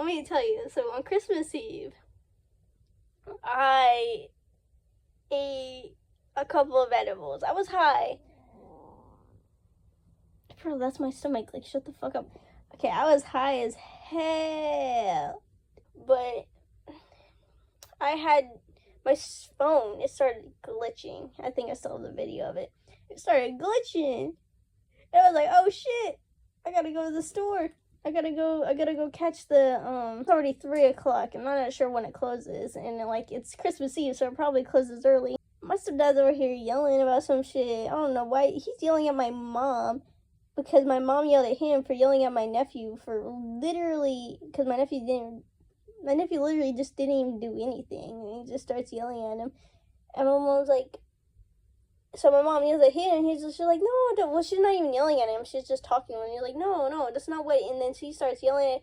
me tell you. So on Christmas Eve, I ate a couple of edibles. I was high. Bro, that's my stomach. Like, shut the fuck up. Okay, I was high as hell. But I had my phone, it started glitching. I think I still have the video of it. It started glitching. And I was like, oh shit, I gotta go to the store. I gotta go catch the, it's already 3 o'clock. I'm not sure when it closes. And like, it's Christmas Eve, so it probably closes early. My stepdad's over here yelling about some shit. I don't know why. He's yelling at my mom because my mom yelled at him for yelling at my nephew for literally, because my nephew literally just didn't even do anything. And he just starts yelling at him. And my mom's like, so my mom yells at him, and he's just like, no, don't. Well, she's not even yelling at him. She's just talking to him. And he's like, no, that's not what. And then she starts yelling at him.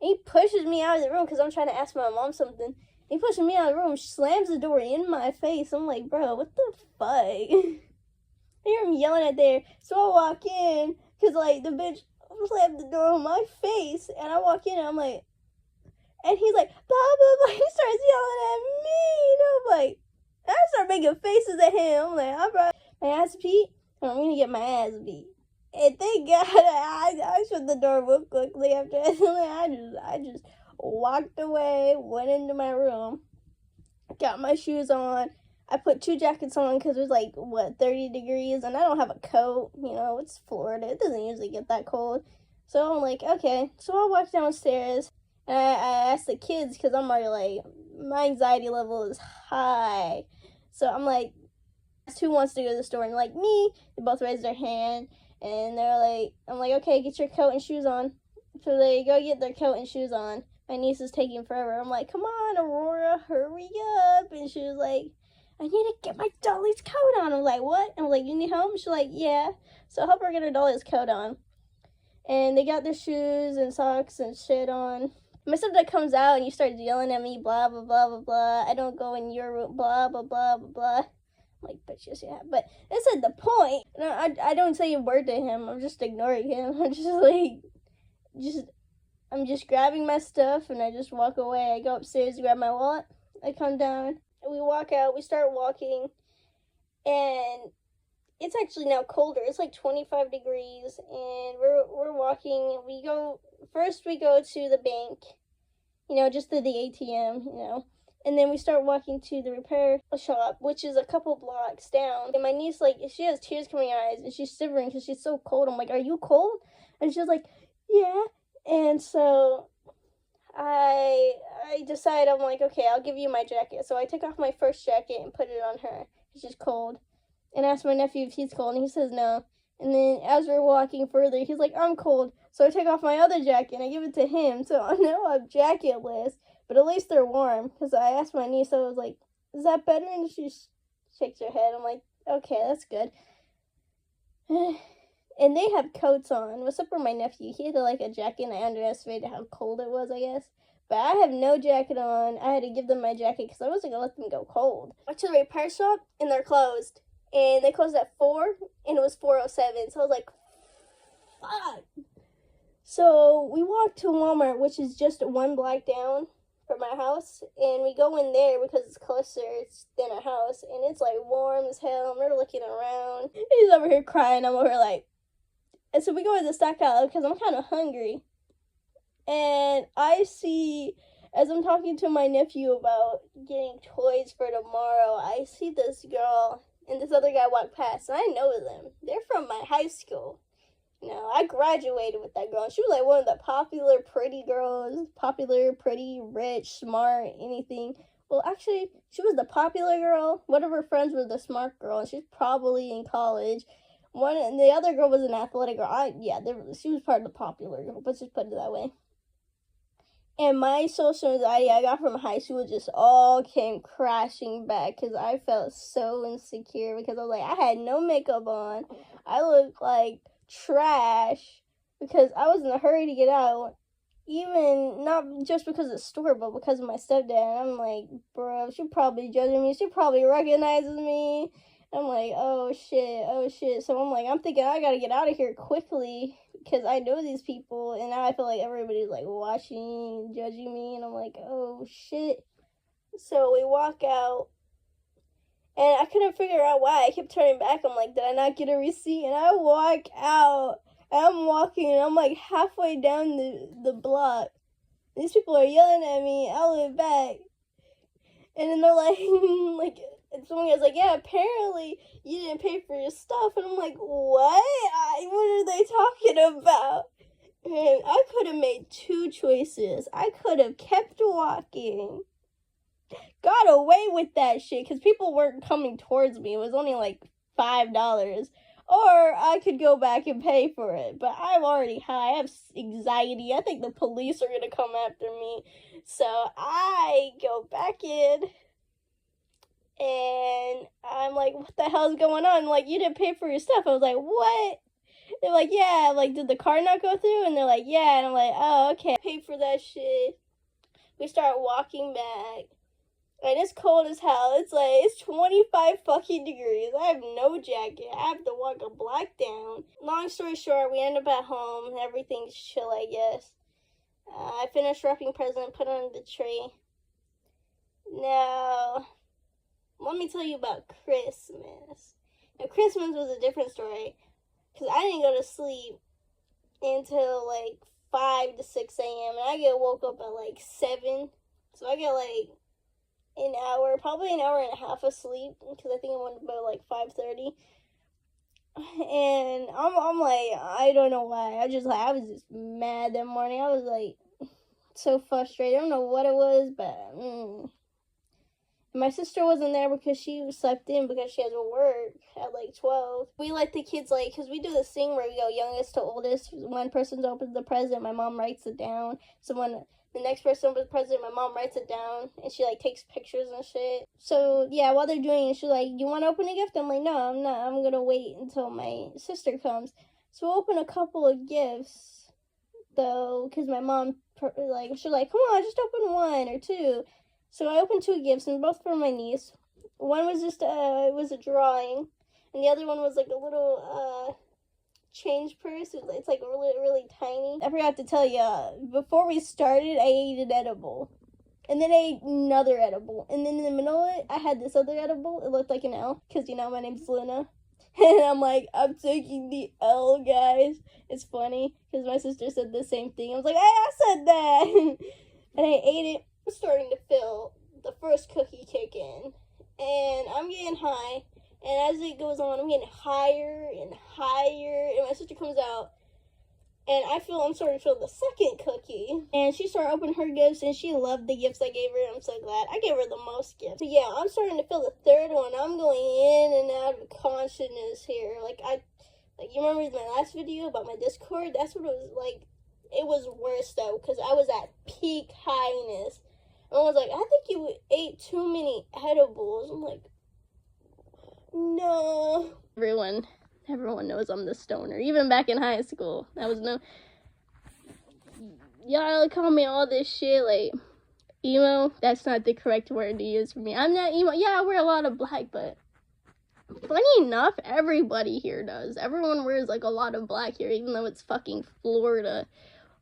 And he pushes me out of the room because I'm trying to ask my mom something. He pushes me out of the room, slams the door in my face. I'm like, bro, what the fuck? I hear him yelling at there. So I walk in, because, like, the bitch slammed the door on my face. And I walk in, and I'm like, and he's like, blah, blah, blah. He starts yelling at me. And I'm like, I start making faces at him. I'm like, I brought my ass beat. I'm going to get my ass beat. And thank God I shut the door real quickly after that. I just walked away, went into my room, got my shoes on. I put 2 jackets on because it was like, 30 degrees, and I don't have a coat. You know, it's Florida. It doesn't usually get that cold. So I'm like, okay. So I walked downstairs, and I asked the kids because I'm already like, my anxiety level is high. So I'm like, who wants to go to the store? And like me, they both raised their hand. And they're like, I'm like, okay, get your coat and shoes on. So they go get their coat and shoes on. My niece is taking forever. I'm like, come on, Aurora, hurry up. And she was like, I need to get my Dolly's coat on. I'm like, what? I'm like, you need help? She's like, yeah. So I help her get her Dolly's coat on. And they got their shoes and socks and shit on. My stepdad comes out and he starts yelling at me, blah, blah, blah, blah, blah. I don't go in your room, blah, blah, blah, blah, blah. Like, bitch, yes, yeah. But that's at the point. I don't say a word to him. I'm just ignoring him. I'm just like, I'm just grabbing my stuff and I just walk away. I go upstairs, grab my wallet. I come down. We walk out. We start walking. And it's actually now colder. It's like 25 degrees. And we're walking. We go to the bank. You know, just to the ATM, you know. And then we start walking to the repair shop, which is a couple blocks down. And my niece, like, she has tears coming out of her eyes, and she's shivering because she's so cold. I'm like, are you cold? And she's like, yeah. And so I decide, I'm like, okay, I'll give you my jacket. So I take off my first jacket and put it on her. She's cold. And I ask my nephew if he's cold, and he says no. And then as we're walking further, he's like, I'm cold. So I take off my other jacket, and I give it to him. So now I'm jacketless. But at least they're warm. Because I asked my niece, I was like, is that better? And she shakes her head. I'm like, okay, that's good. And they have coats on. Except for my nephew. He had like a jacket, and I underestimated how cold it was, I guess. But I have no jacket on. I had to give them my jacket because I wasn't going to let them go cold. I went to the repair shop, and they're closed. And they closed at 4, and it was 4:07. So I was like, fuck. So we walked to Walmart, which is just 1 block down from my house, and we go in there because it's closer than our house, and it's like warm as hell, and we're looking around. He's over here crying, I'm over here like, and so we go to the stock aisle because I'm kind of hungry, and I see, as I'm talking to my nephew about getting toys for tomorrow, I see this girl and this other guy walk past, and I know them. They're from my high school. No, I graduated with that girl. She was like one of the popular, pretty girls. Popular, pretty, rich, smart, anything. Well, actually, she was the popular girl. One of her friends was the smart girl, and she's probably in college. And the other girl was an athletic girl. She was part of the popular girl. Let's just put it that way. And my social anxiety I got from high school just all came crashing back because I felt so insecure because I was like, I had no makeup on. I looked like trash because I was in a hurry to get out, even not just because of the store, but because of my stepdad. I'm like, bro, she probably judging me. She probably recognizes me. I'm like, oh shit. So I'm like, I'm thinking I gotta get out of here quickly because I know these people, and now I feel like everybody's like watching, judging me, and I'm like, oh shit. So we walk out, and I couldn't figure out why. I kept turning back. I'm like, did I not get a receipt? And I walk out, and I'm walking, and I'm like halfway down the block. These people are yelling at me. I look back, and then they're like, like, and someone was like, yeah, apparently you didn't pay for your stuff. And I'm like, what? What are they talking about? And I could have made two choices. I could have kept walking, got away with that shit, because people weren't coming towards me. It was only like $5. Or I could go back and pay for it. But I'm already high. I have anxiety. I think the police are going to come after me. So I go back in. And I'm like, what the hell is going on? Like, you didn't pay for your stuff. I was like, what? They're like, yeah. Like, did the card not go through? And they're like, yeah. And I'm like, oh, okay. I paid for that shit. We start walking back. And it's cold as hell. It's 25 fucking degrees. I have no jacket. I have to walk a block down. Long story short, we end up at home. Everything's chill, I guess. I finished wrapping present, put on the tree. Now, let me tell you about Christmas. Now, Christmas was a different story, because I didn't go to sleep until like 5 to 6 a.m. And I get woke up at like 7. So I get like an hour, probably an hour and a half of sleep, because I think I went to bed like 5:30. And I'm like, I don't know why. I was just mad that morning. I was like so frustrated. I don't know what it was, but my sister wasn't there because she slept in because she has to work at like 12. We let the kids, like, because we do this thing where we go youngest to oldest. One person opens the present, my mom writes it down. The next person opens the present, my mom writes it down, and she like takes pictures and shit. So yeah, while they're doing it, she's like, you want to open a gift? I'm like, no, I'm not. I'm going to wait until my sister comes. So we'll open a couple of gifts, though, because my mom, like, she's like, come on, just open one or two. So I opened 2 gifts, and both for my niece. One was just it was a drawing, and the other one was like a little change purse. It's like really, really tiny. I forgot to tell you, before we started, I ate an edible, and then I ate another edible, and then in the middle of it, I had this other edible. It looked like an L, because, you know, my name's Luna. And I'm like, I'm taking the L, guys. It's funny, because my sister said the same thing. I was like, I said that. And I ate it. I'm starting to feel the first cookie kick in, and I'm getting high, and as it goes on, I'm getting higher and higher, and my sister comes out, and I'm starting to feel the second cookie, and she started opening her gifts, and she loved the gifts I gave her, and I'm so glad. I gave her the most gifts. So yeah, I'm starting to feel the third one. I'm going in and out of consciousness here. Like, you remember my last video about my Discord? That's what it was like. It was worse, though, because I was at peak highness. I was like, I think you ate too many edibles. I'm like, no. Everyone knows I'm the stoner. Even back in high school, y'all call me all this shit, like, emo. That's not the correct word to use for me. I'm not emo. Yeah, I wear a lot of black, but funny enough, everybody here does. Everyone wears, like, a lot of black here, even though it's fucking Florida.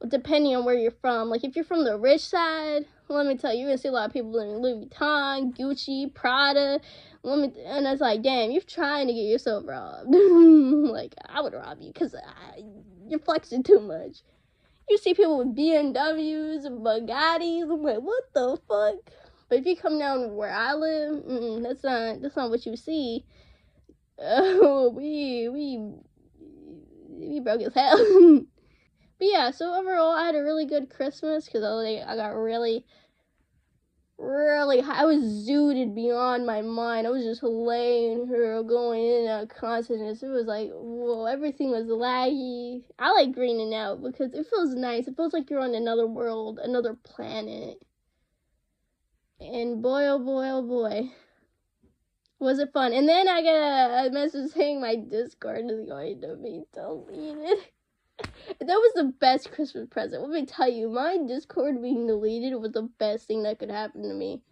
Depending on where you're from. Like, if you're from the rich side, let me tell you, you're gonna see a lot of people in Louis Vuitton, Gucci, Prada. And it's like, damn, you're trying to get yourself robbed. Like, I would rob you, because you're flexing too much. You see people with BMWs, Bugattis. I'm like, what the fuck? But if you come down where I live, that's not what you see. Oh, we broke as hell. But yeah, so overall, I had a really good Christmas, because I got really, really high. I was zooted beyond my mind. I was just laying here, going in and out of consciousness. It was like, whoa, everything was laggy. I like greening out, because it feels nice. It feels like you're on another world, another planet. And boy, oh boy, oh boy, was it fun. And then I got a message saying my Discord is going to be deleted. That was the best Christmas present. Let me tell you, my Discord being deleted was the best thing that could happen to me.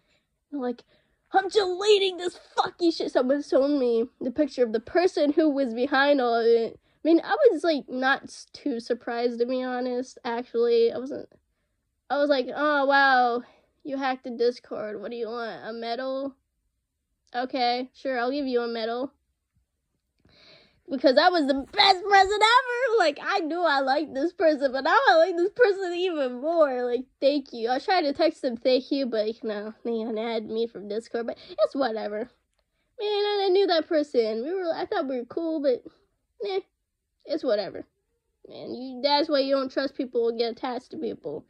I'm like, I'm deleting this fucking shit. Someone showed me the picture of the person who was behind all of it. mean, I was like not too surprised, to be honest. Actually, I was like, oh wow, you hacked the Discord. What do you want? A medal? Okay, sure, I'll give you a medal. Because I was the best person ever. Like, I knew I liked this person, but now I like this person even more. Like, thank you. I tried to text them thank you, but, you know, they unadded me from Discord, but it's whatever. Man, I knew that person. I thought we were cool, but, it's whatever. Man, that's why you don't trust people or get attached to people.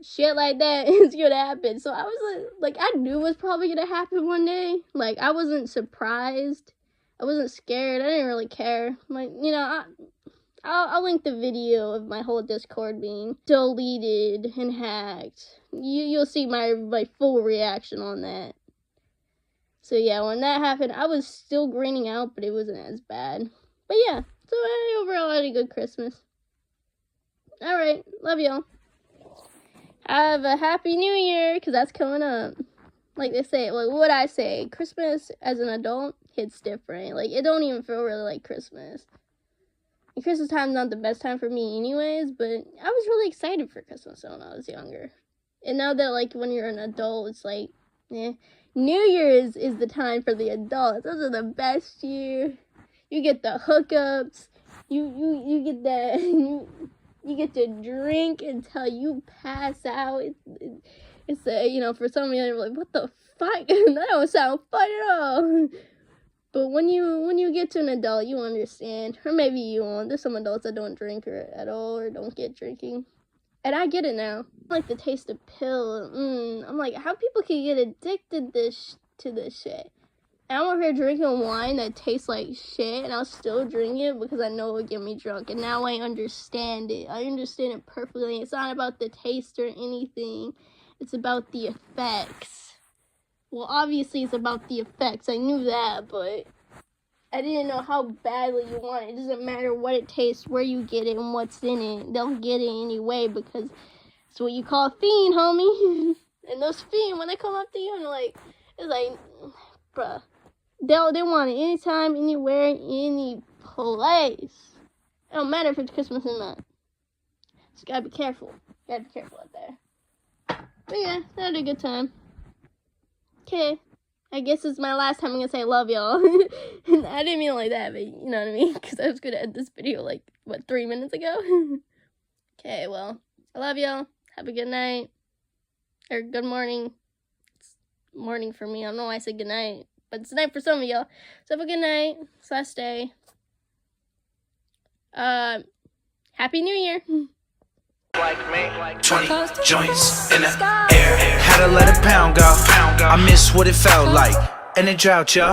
Shit like that is gonna happen. So I was like, I knew it was probably gonna happen one day. Like, I wasn't surprised. I wasn't scared. I didn't really care. Like, you know, I'll link the video of my whole Discord being deleted and hacked. You'll see my full reaction on that. So yeah, when that happened, I was still greening out, but it wasn't as bad. But yeah, so overall, I had a good Christmas. Alright, love y'all. Have a happy new year, because that's coming up. Like they say, like what I say, Christmas as an adult hits different. Like, it don't even feel really like Christmas. And Christmas time's not the best time for me anyways, but I was really excited for Christmas when I was younger. And now that, like, when you're an adult, it's like, New Year's is the time for the adults. Those are the best year. You get the hookups. You get that. You get to drink until you pass out. It's you know, for some of you, they're like, what the fuck? That don't sound fun at all. But when you get to an adult, you understand. Or maybe you won't. There's some adults that don't drink at all or don't get drinking. And I get it now. I like the taste of pill. I'm like, how people can get addicted to this shit? And I'm over here drinking wine that tastes like shit, and I'll still drink it because I know it will get me drunk. And now I understand it. I understand it perfectly. It's not about the taste or anything. It's about the effects. Well, obviously it's about the effects. I knew that, but I didn't know how badly you want it. It doesn't matter what it tastes, where you get it, and what's in it. They'll get it anyway because it's what you call a fiend, homie. And those fiends, when they come up to you and it's like, bruh. They want it anytime, anywhere, any place. It don't matter if it's Christmas or not. Just gotta be careful. Gotta be careful out there. But yeah, I had a good time. Okay. I guess it's my last time I'm gonna say love y'all. And I didn't mean it like that, but you know what I mean? Because I was gonna end this video 3 minutes ago? Okay, well, I love y'all. Have a good night. Or good morning. It's morning for me. I don't know why I said good night. But it's night for some of y'all. So have a good night. /day. Happy New Year. 20 joints in the air. Had to let a pound go. I miss what it felt like. And it drought, y'all.